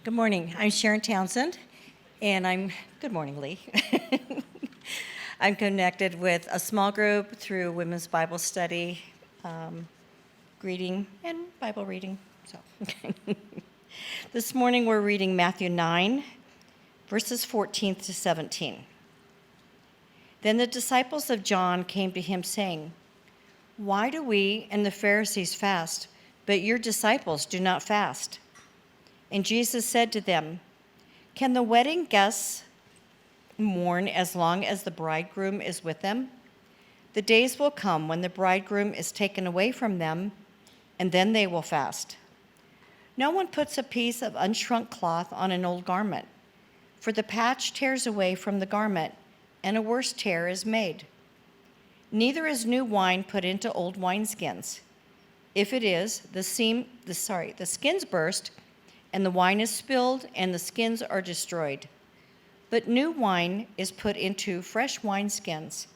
Good morning. I'm Sharon Townsend, and good morning, Lee. I'm connected with a small group through Women's Bible Study, greeting, and Bible reading. So, this morning we're reading Matthew 9, verses 14 to 17. Then the disciples of John came to him saying, "Why do we and the Pharisees fast, but your disciples do not fast?" And Jesus said to them, "Can the wedding guests mourn as long as the bridegroom is with them? The days will come when the bridegroom is taken away from them, and then they will fast. No one puts a piece of unshrunk cloth on an old garment, for the patch tears away from the garment, and a worse tear is made. Neither is new wine put into old wineskins. If it is, the skins burst, and the wine is spilled, and the skins are destroyed. But new wine is put into fresh wineskins,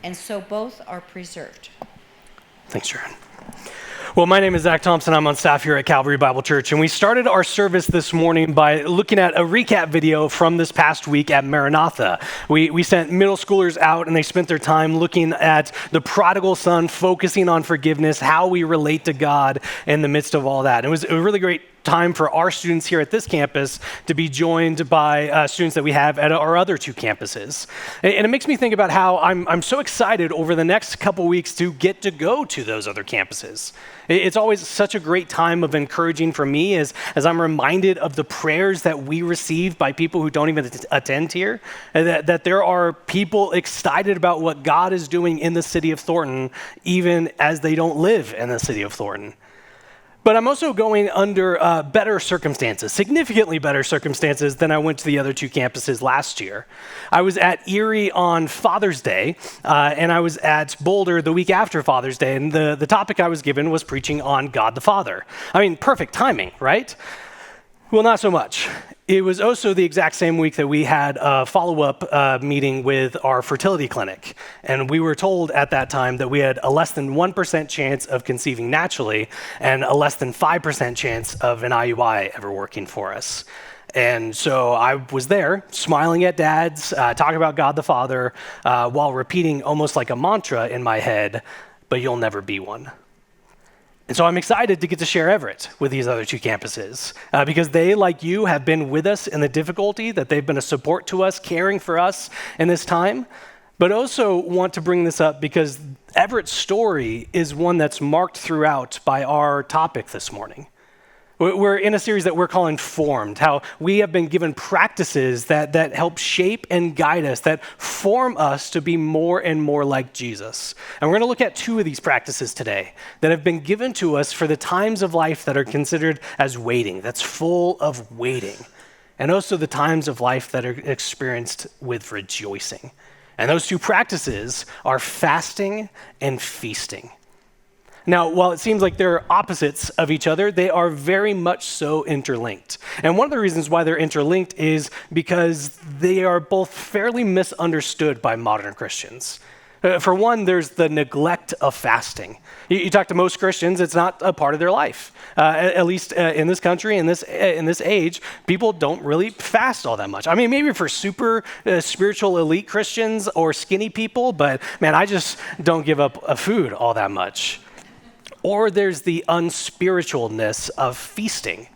and so both are preserved." Thanks, Sharon. Well, my name is Zack Thompson. I'm on staff here at Calvary Bible Church, and we started our service this morning by looking at a recap video from this past week at Maranatha. We sent middle schoolers out, and they spent their time looking at the prodigal son, focusing on forgiveness, how we relate to God in the midst of all that. It was a really great time for our students here at this campus to be joined by students that we have at our other two campuses. And it makes me think about how I'm so excited over the next couple weeks to get to go to those other campuses. It's always such a great time of encouraging for me as I'm reminded of the prayers that we receive by people who don't even attend here, that there are people excited about what God is doing in the city of Thornton, even as they don't live in the city of Thornton. But I'm also going under better circumstances, significantly better circumstances than I went to the other two campuses last year. I was at Erie on Father's Day, and I was at Boulder the week after Father's Day, and the topic I was given was preaching on God the Father. I mean, perfect timing, right? Well, not so much. It was also the exact same week that we had a follow-up meeting with our fertility clinic. And we were told at that time that we had a less than 1% chance of conceiving naturally and a less than 5% chance of an IUI ever working for us. And so I was there smiling at dads, talking about God the Father, while repeating almost like a mantra in my head, "But you'll never be one." And so I'm excited to get to share Everett with these other two campuses because they, like you, have been with us in the difficulty, that they've been a support to us, caring for us in this time, but also want to bring this up because Everett's story is one that's marked throughout by our topic this morning. We're in a series that we're calling Formed, how we have been given practices that help shape and guide us, that form us to be more and more like Jesus. And we're going to look at two of these practices today that have been given to us for the times of life that are considered as waiting, that's full of waiting, and also the times of life that are experienced with rejoicing. And those two practices are fasting and feasting. Now, while it seems like they're opposites of each other, they are very much so interlinked. And one of the reasons why they're interlinked is because they are both fairly misunderstood by modern Christians. For one, there's the neglect of fasting. You talk to most Christians, it's not a part of their life. At least in this country, in this age, people don't really fast all that much. I mean, maybe for super spiritual elite Christians or skinny people, but man, I just don't give up food all that much. Or there's the unspiritualness of feasting,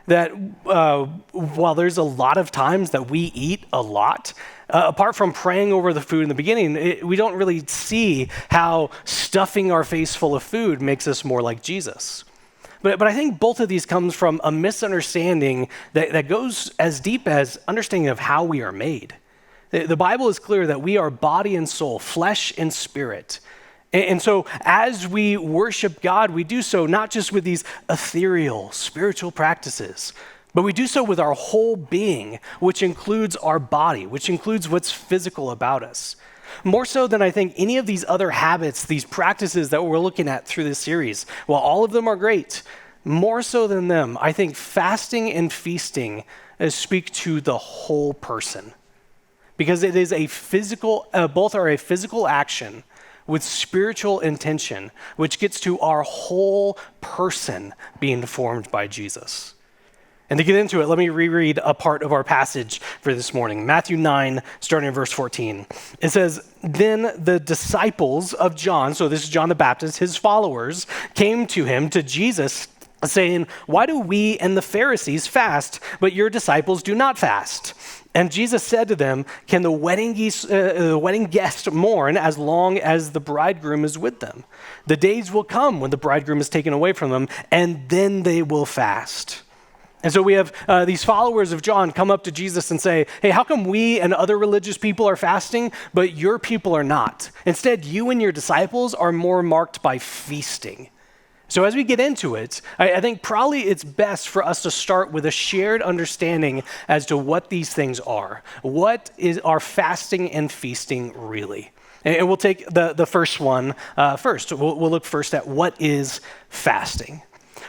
that while there's a lot of times that we eat a lot, apart from praying over the food in the beginning, we don't really see how stuffing our face full of food makes us more like Jesus. But I think both of these comes from a misunderstanding that goes as deep as understanding of how we are made. The Bible is clear that we are body and soul, flesh and spirit. And so as we worship God, we do so not just with these ethereal spiritual practices, but we do so with our whole being, which includes our body, which includes what's physical about us. More so than I think any of these other habits, these practices that we're looking at through this series, while all of them are great, more so than them, I think fasting and feasting speak to the whole person. Because it is a physical, both are a physical action with spiritual intention, which gets to our whole person being formed by Jesus. And to get into it, let me reread a part of our passage for this morning. Matthew 9, starting in verse 14. It says, "Then the disciples of John," so this is John the Baptist, his followers, "came to him," to Jesus, saying, 'Why do we and the Pharisees fast, but your disciples do not fast?' And Jesus said to them, 'Can the wedding guest mourn as long as the bridegroom is with them? The days will come when the bridegroom is taken away from them, and then they will fast.'" And so we have these followers of John come up to Jesus and say, "Hey, how come we and other religious people are fasting, but your people are not? Instead, you and your disciples are more marked by feasting." So as we get into it, I think probably it's best for us to start with a shared understanding as to what these things are. What is our fasting and feasting really? And we'll take the first one first. We'll look first at what is fasting.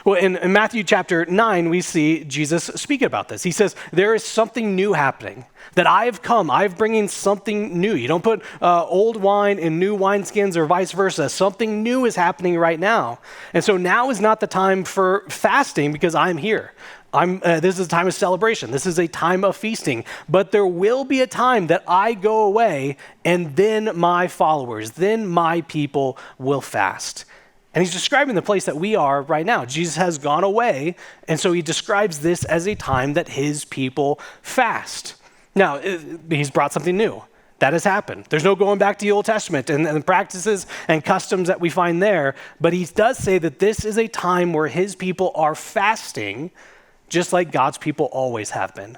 Well, in Matthew chapter 9, we see Jesus speaking about this. He says, "There is something new happening, that I've bringing something new." You don't put old wine in new wineskins or vice versa. Something new is happening right now. And so now is not the time for fasting because I'm here. This is a time of celebration. This is a time of feasting. But there will be a time that I go away and then my followers, then my people will fast. And he's describing the place that we are right now. Jesus has gone away, and so he describes this as a time that his people fast. Now, he's brought something new. That has happened. There's no going back to the Old Testament and the practices and customs that we find there, but he does say that this is a time where his people are fasting, just like God's people always have been.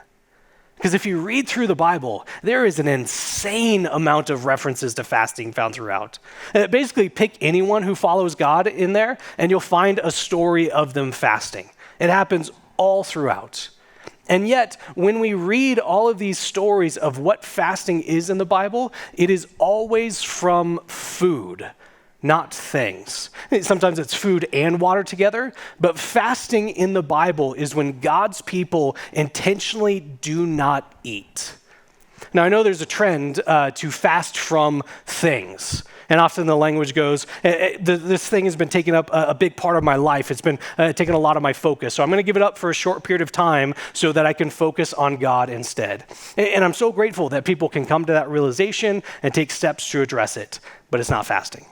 Because if you read through the Bible, there is an insane amount of references to fasting found throughout. Basically, pick anyone who follows God in there, and you'll find a story of them fasting. It happens all throughout. And yet, when we read all of these stories of what fasting is in the Bible, it is always from food, not things. Sometimes it's food and water together, but fasting in the Bible is when God's people intentionally do not eat. Now, I know there's a trend to fast from things. And often the language goes, this thing has been taking up a big part of my life. It's been taking a lot of my focus. So I'm going to give it up for a short period of time so that I can focus on God instead. And I'm so grateful that people can come to that realization and take steps to address it, but it's not fasting.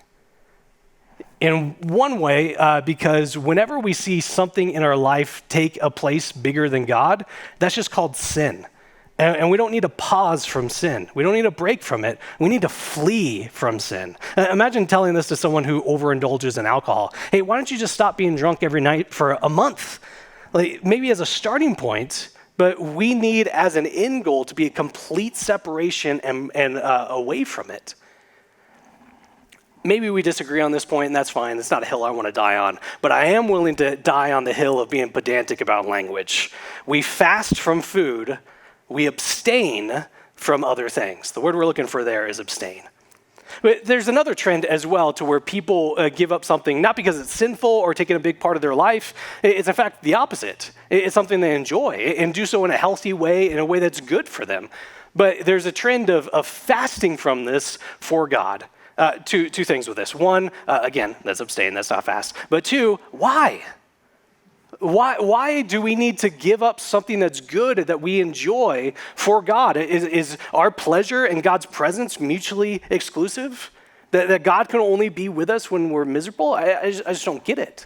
In one way, because whenever we see something in our life take a place bigger than God, that's just called sin. And we don't need to pause from sin. We don't need to break from it. We need to flee from sin. Imagine telling this to someone who overindulges in alcohol. Hey, why don't you just stop being drunk every night for a month? Like maybe as a starting point, but we need as an end goal to be a complete separation and away from it. Maybe we disagree on this point, and that's fine. It's not a hill I want to die on. But I am willing to die on the hill of being pedantic about language. We fast from food. We abstain from other things. The word we're looking for there is abstain. But there's another trend as well to where people give up something, not because it's sinful or taking a big part of their life. It's in fact the opposite. It's something they enjoy and do so in a healthy way, in a way that's good for them. But there's a trend of fasting from this for God. Two things with this. One, again, that's abstain, that's not fast. But two, why? Why do we need to give up something that's good that we enjoy for God? Is our pleasure and God's presence mutually exclusive? That God can only be with us when we're miserable? I just don't get it.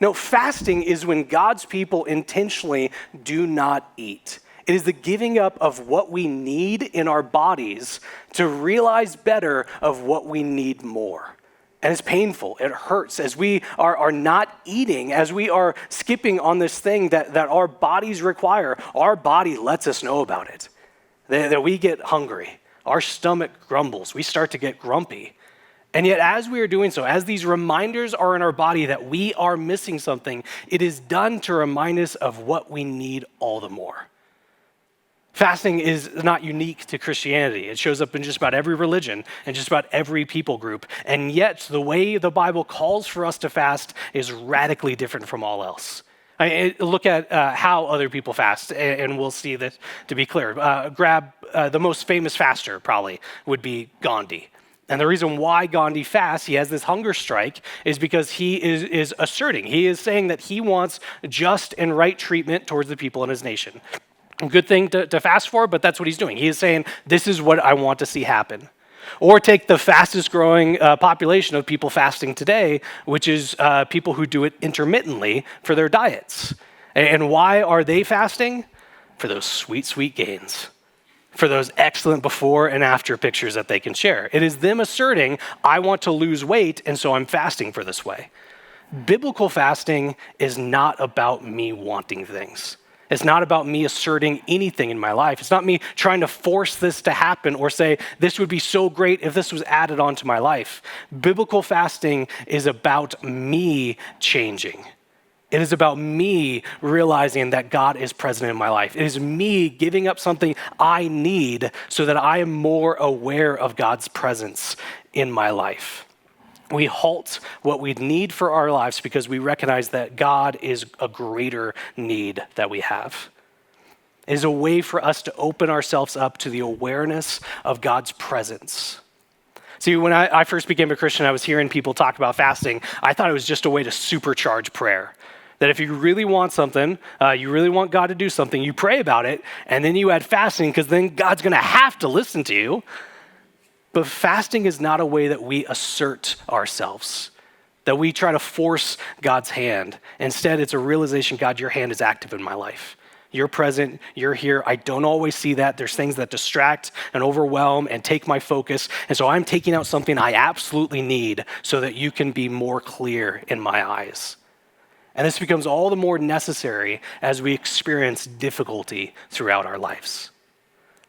No, fasting is when God's people intentionally do not eat. It is the giving up of what we need in our bodies to realize better of what we need more. And it's painful, it hurts as we are not eating, as we are skipping on this thing that our bodies require. Our body lets us know about it, that we get hungry, our stomach grumbles, we start to get grumpy. And yet as we are doing so, as these reminders are in our body that we are missing something, it is done to remind us of what we need all the more. Fasting is not unique to Christianity. It shows up in just about every religion and just about every people group. And yet, the way the Bible calls for us to fast is radically different from all else. Look at how other people fast, and we'll see this to be clear. Grab the most famous faster, probably, would be Gandhi. And the reason why Gandhi fasts, he has this hunger strike, is because he is asserting, he is saying that he wants just and right treatment towards the people in his nation. A good thing to fast for, but that's what he's doing. He is saying, this is what I want to see happen. Or take the fastest growing population of people fasting today, which is people who do it intermittently for their diets. And why are they fasting? For those sweet, sweet gains. For those excellent before and after pictures that they can share. It is them asserting, I want to lose weight, and so I'm fasting for this way. Biblical fasting is not about me wanting things. It's not about me asserting anything in my life. It's not me trying to force this to happen or say, this would be so great if this was added onto my life. Biblical fasting is about me changing. It is about me realizing that God is present in my life. It is me giving up something I need so that I am more aware of God's presence in my life. We halt what we need for our lives because we recognize that God is a greater need that we have. It is a way for us to open ourselves up to the awareness of God's presence. See, when I first became a Christian, I was hearing people talk about fasting. I thought it was just a way to supercharge prayer. That if you really want something, you really want God to do something, you pray about it, and then you add fasting because then God's going to have to listen to you. But fasting is not a way that we assert ourselves, that we try to force God's hand. Instead, it's a realization, God, your hand is active in my life. You're present, you're here. I don't always see that. There's things that distract and overwhelm and take my focus. And so I'm taking out something I absolutely need so that you can be more clear in my eyes. And this becomes all the more necessary as we experience difficulty throughout our lives.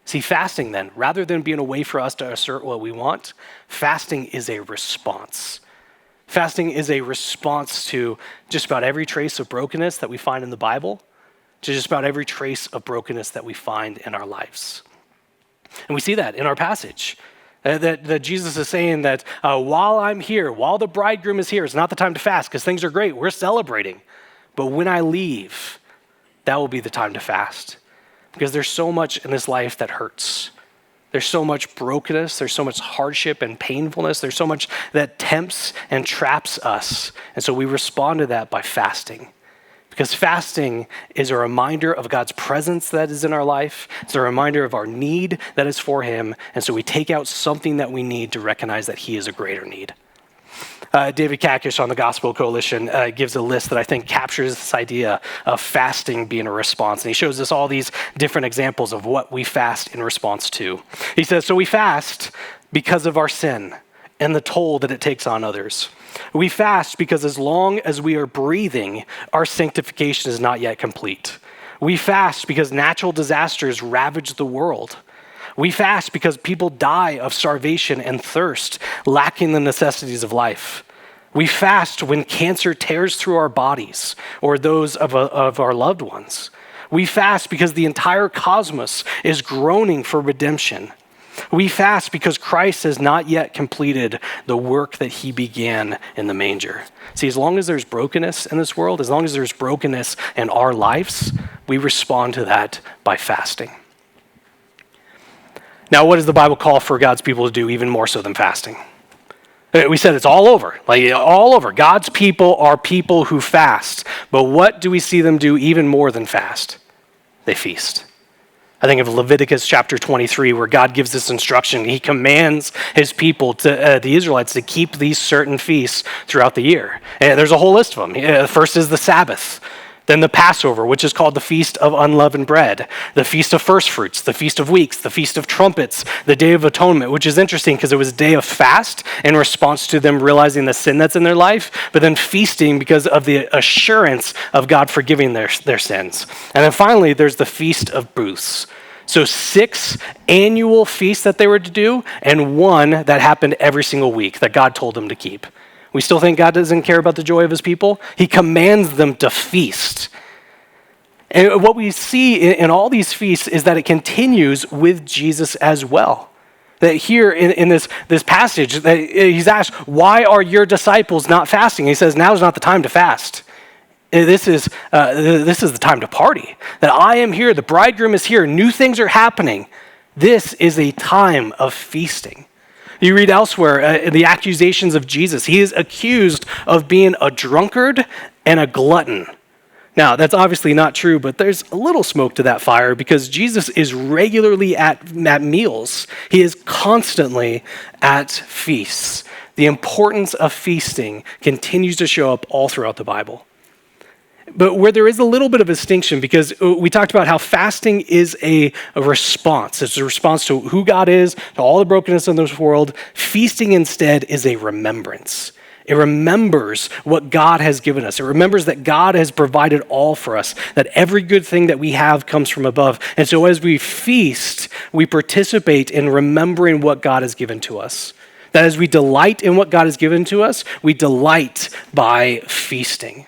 See, fasting then, rather than being a way for us to assert what we want, fasting is a response. Fasting is a response to just about every trace of brokenness that we find in the Bible, to just about every trace of brokenness that we find in our lives. And we see that in our passage. That Jesus is saying that while I'm here, while the bridegroom is here, it's not the time to fast because things are great. We're celebrating. But when I leave, that will be the time to fast. Because there's so much in this life that hurts. There's so much brokenness. There's so much hardship and painfulness. There's so much that tempts and traps us. And so we respond to that by fasting. Because fasting is a reminder of God's presence that is in our life. It's a reminder of our need that is for him. And so we take out something that we need to recognize that he is a greater need. David Kakish on the Gospel Coalition gives a list that I think captures this idea of fasting being a response. And he shows us all these different examples of what we fast in response to. He says, so we fast because of our sin and the toll that it takes on others. We fast because as long as we are breathing, our sanctification is not yet complete. We fast because natural disasters ravage the world. We fast because people die of starvation and thirst, lacking the necessities of life. We fast when cancer tears through our bodies or those of our loved ones. We fast because the entire cosmos is groaning for redemption. We fast because Christ has not yet completed the work that he began in the manger. See, as long as there's brokenness in this world, as long as there's brokenness in our lives, we respond to that by fasting. Now, what does the Bible call for God's people to do even more so than fasting? We said it's all over, like all over. God's people are people who fast. But what do we see them do even more than fast? They feast. I think of Leviticus chapter 23, where God gives this instruction. He commands his people, the Israelites, to keep these certain feasts throughout the year. And there's a whole list of them. First is the Sabbath. Then the Passover, which is called the Feast of Unleavened Bread, the Feast of First Fruits, the Feast of Weeks, the Feast of Trumpets, the Day of Atonement, which is interesting because it was a day of fast in response to them realizing the sin that's in their life, but then feasting because of the assurance of God forgiving their sins. And then finally, there's the Feast of Booths. So 6 annual feasts that they were to do, and one that happened every single week that God told them to keep. We still think God doesn't care about the joy of his people? He commands them to feast. And what we see in all these feasts is that it continues with Jesus as well. That here in this passage, that he's asked, why are your disciples not fasting? He says, now is not the time to fast. This is the time to party. That I am here, the bridegroom is here, new things are happening. This is a time of feasting. You read elsewhere the accusations of Jesus. He is accused of being a drunkard and a glutton. Now, that's obviously not true, but there's a little smoke to that fire because Jesus is regularly at meals. He is constantly at feasts. The importance of feasting continues to show up all throughout the Bible. But where there is a little bit of a distinction, because we talked about how fasting is a response. It's a response to who God is, to all the brokenness in this world. Feasting instead is a remembrance. It remembers what God has given us. It remembers that God has provided all for us, that every good thing that we have comes from above. And so as we feast, we participate in remembering what God has given to us. That as we delight in what God has given to us, we delight by feasting.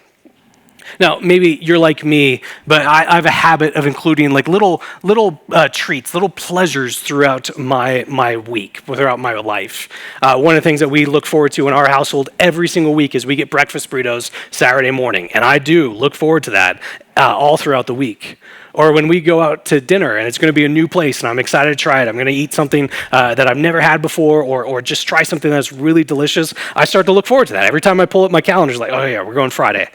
Now, maybe you're like me, but I have a habit of including like little treats, little pleasures throughout my week, throughout my life. One of the things that we look forward to in our household every single week is we get breakfast burritos Saturday morning, and I do look forward to that all throughout the week. Or when we go out to dinner and it's going to be a new place and I'm excited to try it, I'm going to eat something that I've never had before or just try something that's really delicious, I start to look forward to that. Every time I pull up my calendar, it's like, oh yeah, we're going Friday.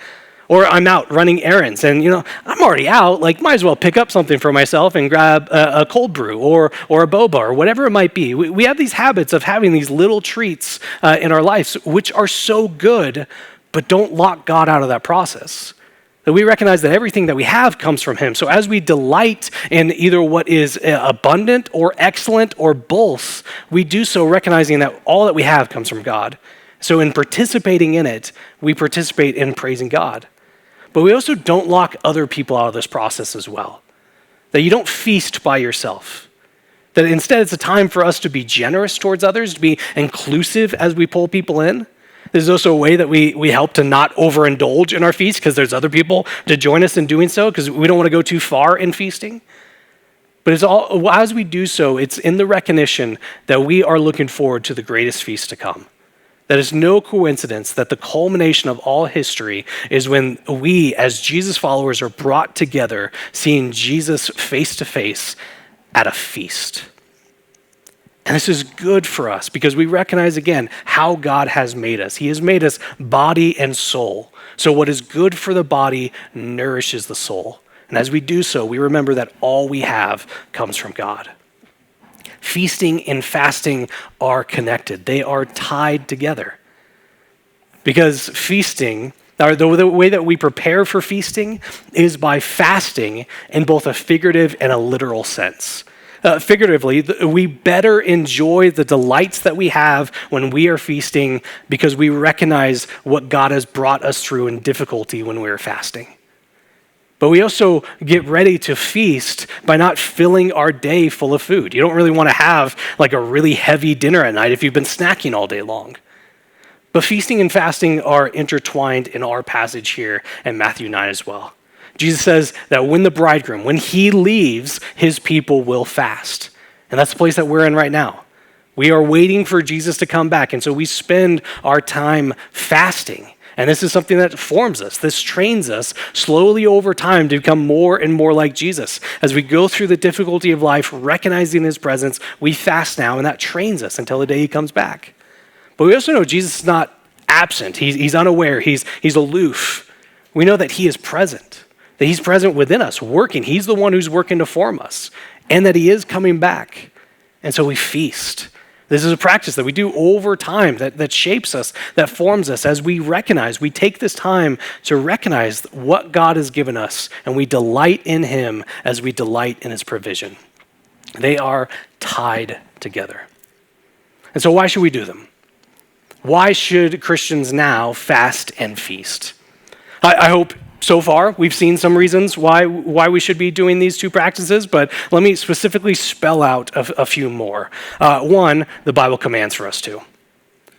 Or I'm out running errands and, I'm already out, like might as well pick up something for myself and grab a cold brew or a boba or whatever it might be. We have these habits of having these little treats in our lives, which are so good, but don't lock God out of that process. That we recognize that everything that we have comes from him. So as we delight in either what is abundant or excellent or both, we do so recognizing that all that we have comes from God. So in participating in it, we participate in praising God. But we also don't lock other people out of this process as well. That you don't feast by yourself. That instead it's a time for us to be generous towards others, to be inclusive as we pull people in. There's also a way that we help to not overindulge in our feast because there's other people to join us in doing so because we don't want to go too far in feasting. But it's all, as we do so, it's in the recognition that we are looking forward to the greatest feast to come. That is no coincidence that the culmination of all history is when we, as Jesus followers, are brought together, seeing Jesus face to face at a feast. And this is good for us because we recognize again how God has made us. He has made us body and soul. So what is good for the body nourishes the soul. And as we do so, we remember that all we have comes from God. Feasting and fasting are connected. They are tied together. Because feasting, or the way that we prepare for feasting is by fasting in both a figurative and a literal sense. Figuratively, we better enjoy the delights that we have when we are feasting because we recognize what God has brought us through in difficulty when we are fasting. But we also get ready to feast by not filling our day full of food. You don't really want to have like a really heavy dinner at night if you've been snacking all day long. But feasting and fasting are intertwined in our passage here in Matthew 9 as well. Jesus says that when the bridegroom, when he leaves, his people will fast. And that's the place that we're in right now. We are waiting for Jesus to come back. And so we spend our time fasting. And this is something that forms us. This trains us slowly over time to become more and more like Jesus. As we go through the difficulty of life, recognizing his presence, we fast now, and that trains us until the day he comes back. But we also know Jesus is not absent. He's unaware. He's aloof. We know that he is present, that he's present within us, working. He's the one who's working to form us, and that he is coming back. And so we feast. This is a practice that we do over time that shapes us, that forms us as we recognize. We take this time to recognize what God has given us, and we delight in him as we delight in his provision. They are tied together. And so why should we do them? Why should Christians now fast and feast? I hope so far we've seen some reasons why we should be doing these two practices, but let me specifically spell out a few more. One, the Bible commands for us to.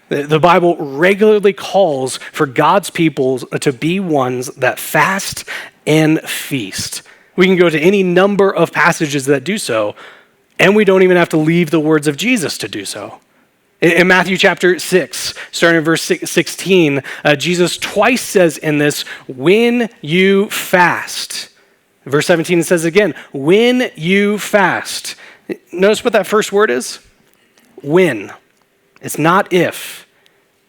The Bible regularly calls for God's people to be ones that fast and feast. We can go to any number of passages that do so, and we don't even have to leave the words of Jesus to do so. In Matthew chapter 6, starting in verse 16, Jesus twice says in this, when you fast. Verse 17, it says again, when you fast. Notice what that first word is? When. It's not if,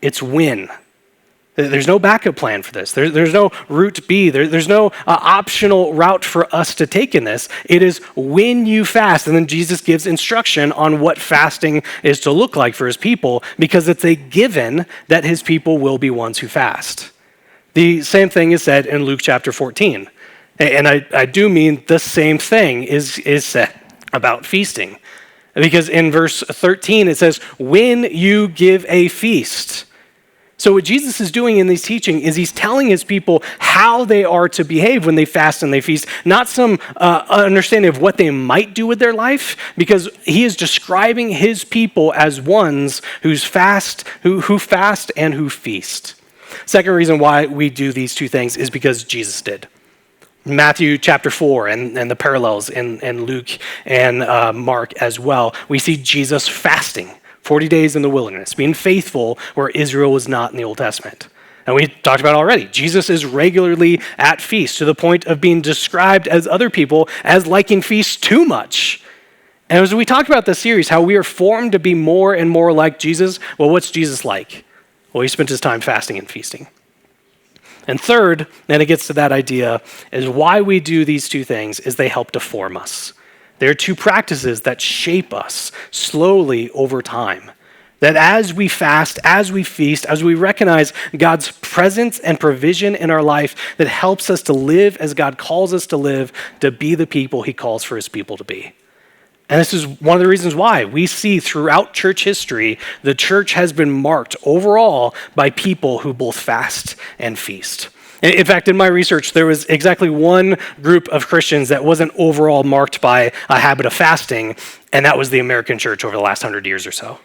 it's when. There's no backup plan for this. There's no route B. There's no optional route for us to take in this. It is when you fast. And then Jesus gives instruction on what fasting is to look like for his people, because it's a given that his people will be ones who fast. The same thing is said in Luke chapter 14. And I do mean the same thing is said about feasting. Because in verse 13 it says, when you give a feast. So what Jesus is doing in this teaching is he's telling his people how they are to behave when they fast and they feast, not some understanding of what they might do with their life, because he is describing his people as ones who fast and who feast. Second reason why we do these two things is because Jesus did. Matthew chapter 4 and the parallels in Luke and Mark as well, we see Jesus fasting 40 days in the wilderness, being faithful where Israel was not in the Old Testament. And we talked about already, Jesus is regularly at feasts to the point of being described as other people as liking feasts too much. And as we talked about this series, how we are formed to be more and more like Jesus, well, what's Jesus like? Well, he spent his time fasting and feasting. And third, and it gets to that idea, is why we do these two things is they help to form us. They're two practices that shape us slowly over time. That as we fast, as we feast, as we recognize God's presence and provision in our life, that helps us to live as God calls us to live, to be the people he calls for his people to be. And this is one of the reasons why we see throughout church history, the church has been marked overall by people who both fast and feast. In fact, in my research, there was exactly one group of Christians that wasn't overall marked by a habit of fasting, and that was the American church over the last 100 years or so.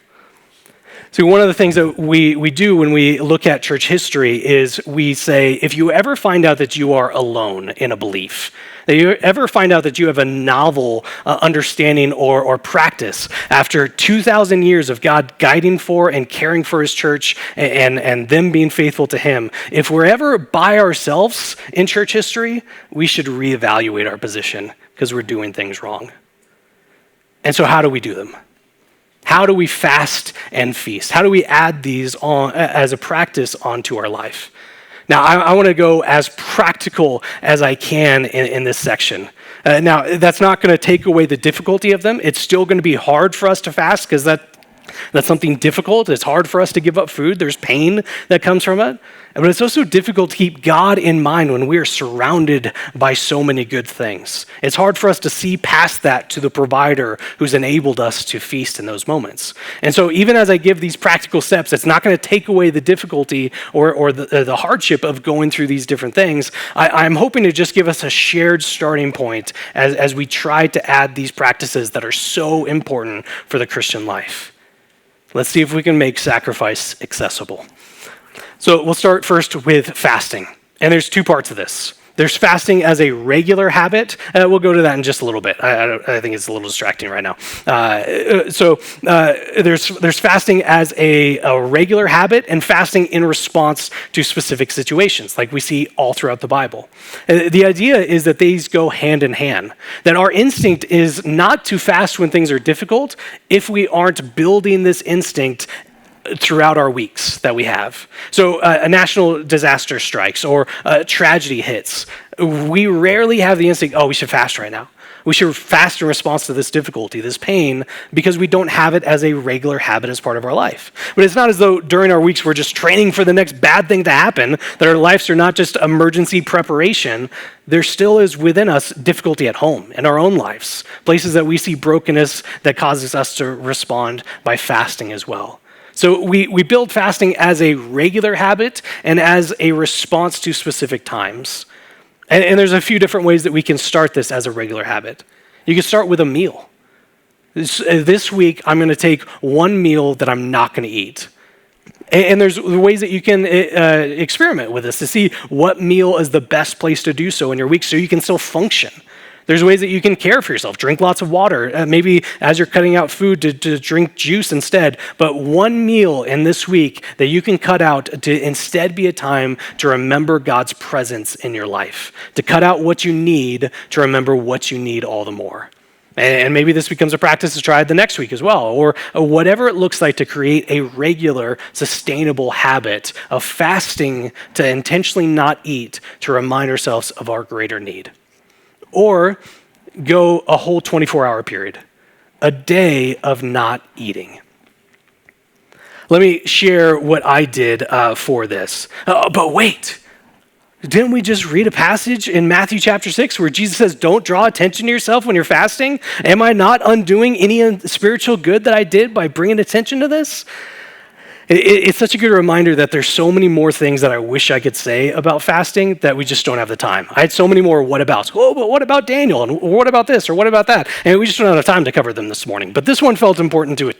So one of the things that we do when we look at church history is we say, if you ever find out that you are alone in a belief, that you ever find out that you have a novel understanding or practice after 2,000 years of God guiding for and caring for his church and them being faithful to him, if we're ever by ourselves in church history, we should reevaluate our position because we're doing things wrong. And so how do we do them? How do we fast and feast? How do we add these on as a practice onto our life? Now, I want to go as practical as I can in this section. Now, that's not going to take away the difficulty of them. It's still going to be hard for us to fast because that's something difficult. It's hard for us to give up food. There's pain that comes from it. But it's also difficult to keep God in mind when we are surrounded by so many good things. It's hard for us to see past that to the provider who's enabled us to feast in those moments. And so even as I give these practical steps, it's not going to take away the difficulty or the hardship of going through these different things. I'm hoping to just give us a shared starting point as we try to add these practices that are so important for the Christian life. Let's see if we can make sacrifice accessible. So we'll start first with fasting. And there's two parts of this. There's fasting as a regular habit. We'll go to that in just a little bit. I think it's a little distracting right now. There's fasting as a regular habit and fasting in response to specific situations, like we see all throughout the Bible. The idea is that these go hand in hand, that our instinct is not to fast when things are difficult if we aren't building this instinct throughout our weeks that we have. So a national disaster strikes or tragedy hits. We rarely have the instinct, we should fast right now. We should fast in response to this difficulty, this pain, because we don't have it as a regular habit as part of our life. But it's not as though during our weeks we're just training for the next bad thing to happen, that our lives are not just emergency preparation. There still is within us difficulty at home, in our own lives, places that we see brokenness that causes us to respond by fasting as well. So we build fasting as a regular habit and as a response to specific times. And there's a few different ways that we can start this as a regular habit. You can start with a meal. This week, I'm going to take one meal that I'm not going to eat. And there's ways that you can experiment with this to see what meal is the best place to do so in your week so you can still function. There's ways that you can care for yourself. Drink lots of water. Maybe as you're cutting out food to drink juice instead. But one meal in this week that you can cut out to instead be a time to remember God's presence in your life. To cut out what you need to remember what you need all the more. And maybe this becomes a practice to try the next week as well, or whatever it looks like to create a regular, sustainable habit of fasting to intentionally not eat to remind ourselves of our greater need. Or go a whole 24-hour period, a day of not eating. Let me share what I did for this. But wait. Didn't we just read a passage in Matthew chapter 6 where Jesus says, don't draw attention to yourself when you're fasting? Am I not undoing any spiritual good that I did by bringing attention to this? It's such a good reminder that there's so many more things that I wish I could say about fasting that we just don't have the time. I had so many more what abouts. Oh, but what about Daniel? And what about this? Or what about that? And we just don't have the time to cover them this morning. But this one felt important to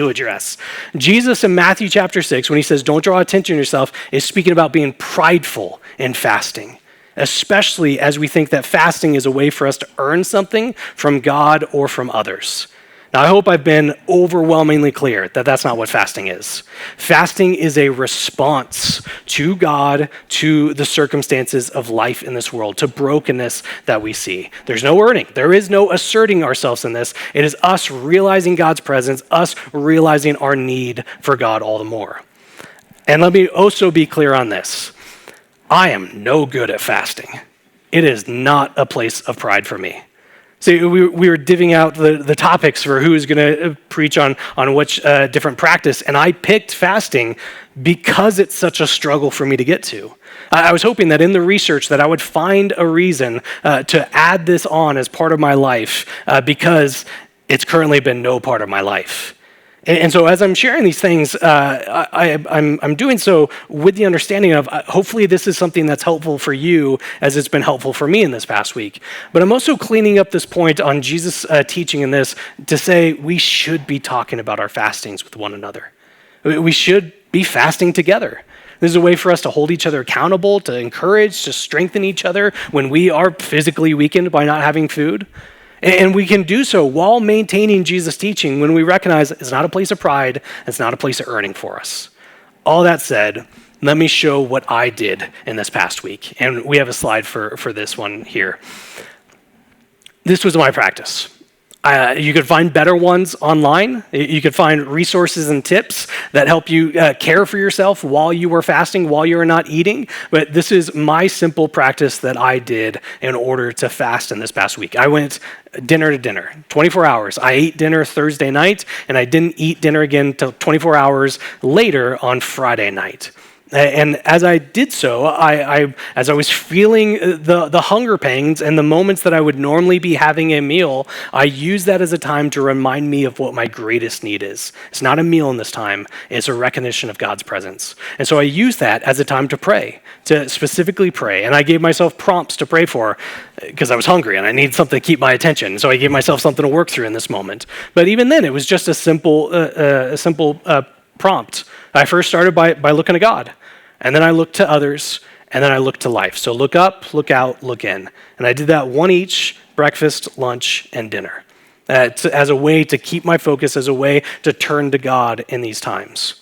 address. Jesus in Matthew chapter 6, when he says, don't draw attention to yourself, is speaking about being prideful in fasting, especially as we think that fasting is a way for us to earn something from God or from others. Now, I hope I've been overwhelmingly clear that that's not what fasting is. Fasting is a response to God, to the circumstances of life in this world, to brokenness that we see. There's no earning. There is no asserting ourselves in this. It is us realizing God's presence, us realizing our need for God all the more. And let me also be clear on this. I am no good at fasting. It is not a place of pride for me. See, we were divvying out the topics for who is going to preach on which different practice, and I picked fasting because it's such a struggle for me to get to. I was hoping that in the research that I would find a reason to add this on as part of my life because it's currently been no part of my life. And so as I'm sharing these things, I'm doing so with the understanding of hopefully this is something that's helpful for you as it's been helpful for me in this past week. But I'm also cleaning up this point on Jesus' teaching in this to say we should be talking about our fastings with one another. We should be fasting together. This is a way for us to hold each other accountable, to encourage, to strengthen each other when we are physically weakened by not having food. And we can do so while maintaining Jesus' teaching when we recognize it's not a place of pride, it's not a place of earning for us. All that said, let me show what I did in this past week. And we have a slide for this one here. This was my practice. You could find better ones online. You could find resources and tips that help you care for yourself while you were fasting, while you were not eating. But this is my simple practice that I did in order to fast in this past week. I went dinner to dinner, 24 hours. I ate dinner Thursday night, and I didn't eat dinner again until 24 hours later on Friday night. And as I did so, as I was feeling the hunger pangs and the moments that I would normally be having a meal, I used that as a time to remind me of what my greatest need is. It's not a meal in this time, it's a recognition of God's presence. And so I used that as a time to pray, to specifically pray. And I gave myself prompts to pray for because I was hungry and I needed something to keep my attention. So I gave myself something to work through in this moment. But even then, it was just a simple prompt. I first started by looking to God. And then I looked to others, and then I looked to life. So look up, look out, look in. And I did that one each, breakfast, lunch, and dinner, as a way to keep my focus, as a way to turn to God in these times.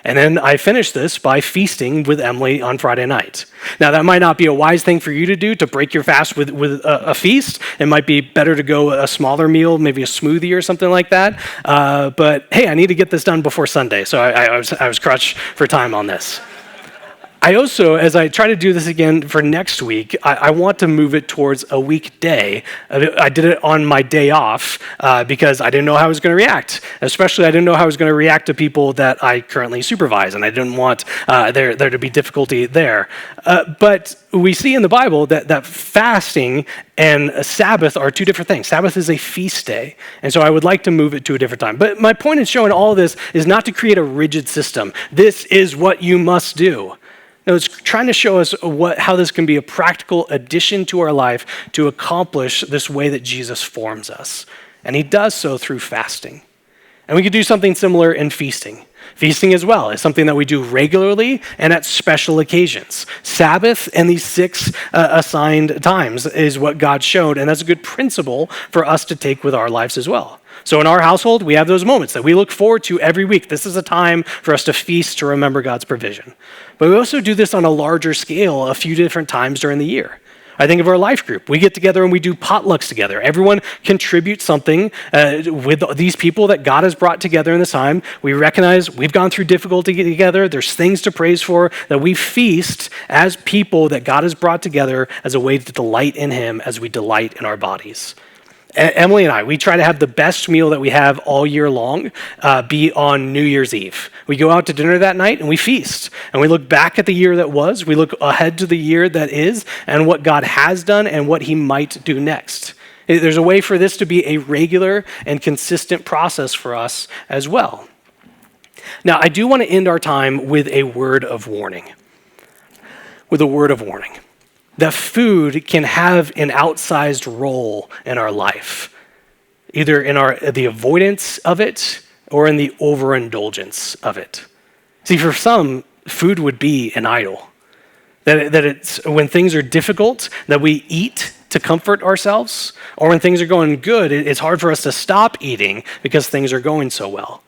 And then I finished this by feasting with Emily on Friday night. Now, that might not be a wise thing for you to do, to break your fast with a feast. It might be better to go a smaller meal, maybe a smoothie or something like that. But hey, I need to get this done before Sunday, so I was crushed for time on this. I also, as I try to do this again for next week, I want to move it towards a weekday. I did it on my day off because I didn't know how I was going to react. Especially, I didn't know how I was going to react to people that I currently supervise, and I didn't want there to be difficulty there. But we see in the Bible that fasting and a Sabbath are two different things. Sabbath is a feast day, and so I would like to move it to a different time. But my point in showing all of this is not to create a rigid system. This is what you must do. No, it's trying to show us how this can be a practical addition to our life to accomplish this way that Jesus forms us. And he does so through fasting. And we could do something similar in feasting. Feasting as well is something that we do regularly and at special occasions. Sabbath and these 6 assigned times is what God showed, and that's a good principle for us to take with our lives as well. So in our household, we have those moments that we look forward to every week. This is a time for us to feast, to remember God's provision. But we also do this on a larger scale a few different times during the year. I think of our life group. We get together and we do potlucks together. Everyone contributes something with these people that God has brought together in this time. We recognize we've gone through difficulty together. There's things to praise for, that we feast as people that God has brought together as a way to delight in him as we delight in our bodies. Emily and I, we try to have the best meal that we have all year long be on New Year's Eve. We go out to dinner that night and we feast. And we look back at the year that was, we look ahead to the year that is, and what God has done and what he might do next. There's a way for this to be a regular and consistent process for us as well. Now, I do want to end our time with a word of warning. With a word of warning. That food can have an outsized role in our life, either in the avoidance of it or in the overindulgence of it. See, for some, food would be an idol. That it's when things are difficult, that we eat to comfort ourselves, or when things are going good, it's hard for us to stop eating because things are going so well.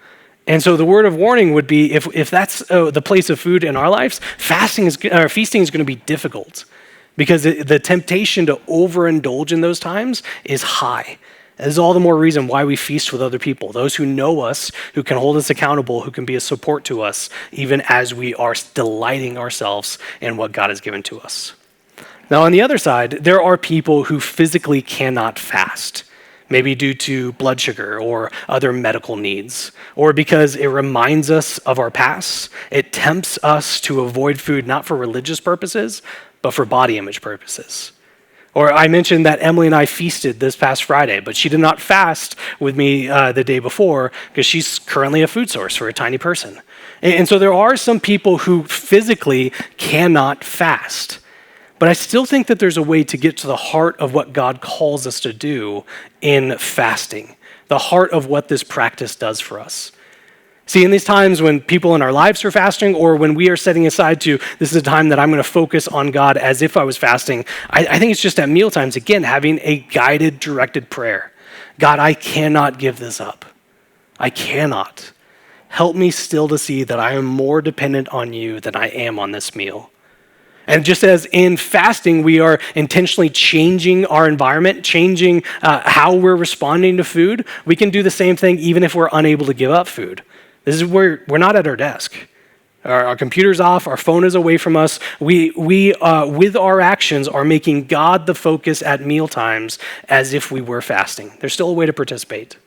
And so the word of warning would be, if that's the place of food in our lives, feasting is going to be difficult. Because the temptation to overindulge in those times is high. This is all the more reason why we feast with other people, those who know us, who can hold us accountable, who can be a support to us, even as we are delighting ourselves in what God has given to us. Now, on the other side, there are people who physically cannot fast, maybe due to blood sugar or other medical needs, or because it reminds us of our past. It tempts us to avoid food, not for religious purposes, but for body image purposes. Or I mentioned that Emily and I feasted this past Friday, but she did not fast with me the day before because she's currently a food source for a tiny person. And so there are some people who physically cannot fast. But I still think that there's a way to get to the heart of what God calls us to do in fasting, the heart of what this practice does for us. See, in these times when people in our lives are fasting, or when we are setting aside this is a time that I'm going to focus on God as if I was fasting, I think it's just at meal times, again, having a guided, directed prayer. God, I cannot give this up. I cannot. Help me still to see that I am more dependent on you than I am on this meal. And just as in fasting, we are intentionally changing our environment, changing how we're responding to food, we can do the same thing even if we're unable to give up food. This is where we're not at our desk. Our computer's off, our phone is away from us. We with our actions, are making God the focus at meal times as if we were fasting. There's still a way to participate.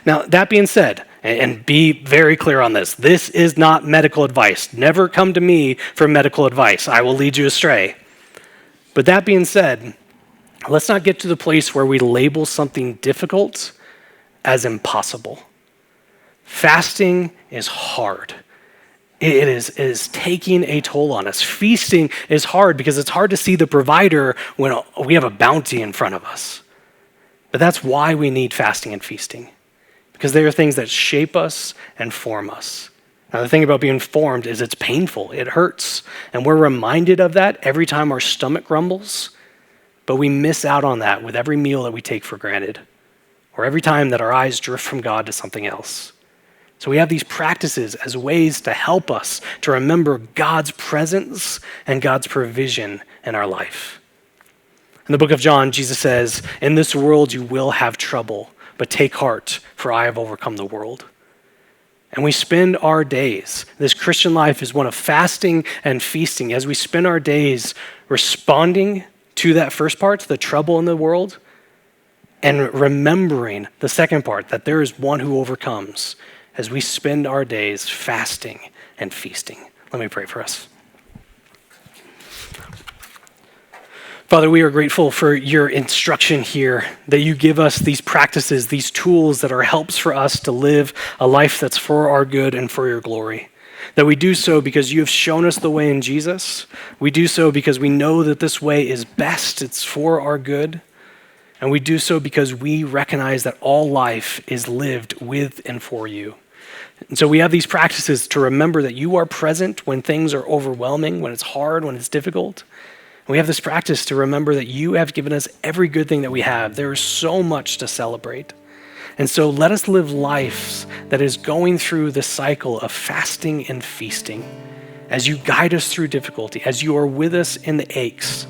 Now, that being said, and be very clear on this is not medical advice. Never come to me for medical advice. I will lead you astray. But that being said, let's not get to the place where we label something difficult as impossible. Fasting is hard. It is taking a toll on us. Feasting is hard because it's hard to see the provider when we have a bounty in front of us. But that's why we need fasting and feasting, because they are things that shape us and form us. Now, the thing about being formed is it's painful. It hurts. And we're reminded of that every time our stomach grumbles, but we miss out on that with every meal that we take for granted, or every time that our eyes drift from God to something else. So we have these practices as ways to help us to remember God's presence and God's provision in our life. In the book of John, Jesus says, "In this world you will have trouble, but take heart, for I have overcome the world." And we spend our days, this Christian life is one of fasting and feasting, as we spend our days responding to that first part, to the trouble in the world, and remembering the second part, that there is one who overcomes, as we spend our days fasting and feasting. Let me pray for us. Father, we are grateful for your instruction here, that you give us these practices, these tools that are helps for us to live a life that's for our good and for your glory. That we do so because you have shown us the way in Jesus. We do so because we know that this way is best, it's for our good. And we do so because we recognize that all life is lived with and for you. And so we have these practices to remember that you are present when things are overwhelming, when it's hard, when it's difficult. And we have this practice to remember that you have given us every good thing that we have. There is so much to celebrate. And so let us live lives that is going through the cycle of fasting and feasting as you guide us through difficulty, as you are with us in the aches.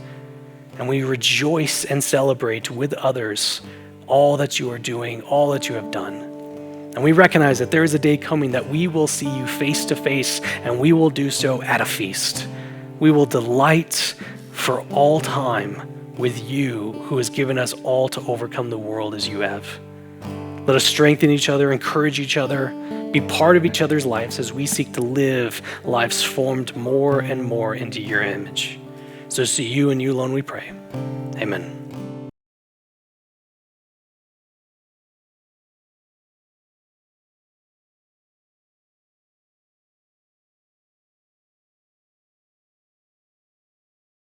And we rejoice and celebrate with others all that you are doing, all that you have done. And we recognize that there is a day coming that we will see you face to face, and we will do so at a feast. We will delight for all time with you, who has given us all to overcome the world as you have. Let us strengthen each other, encourage each other, be part of each other's lives as we seek to live lives formed more and more into your image. So it's to you and you alone we pray. Amen.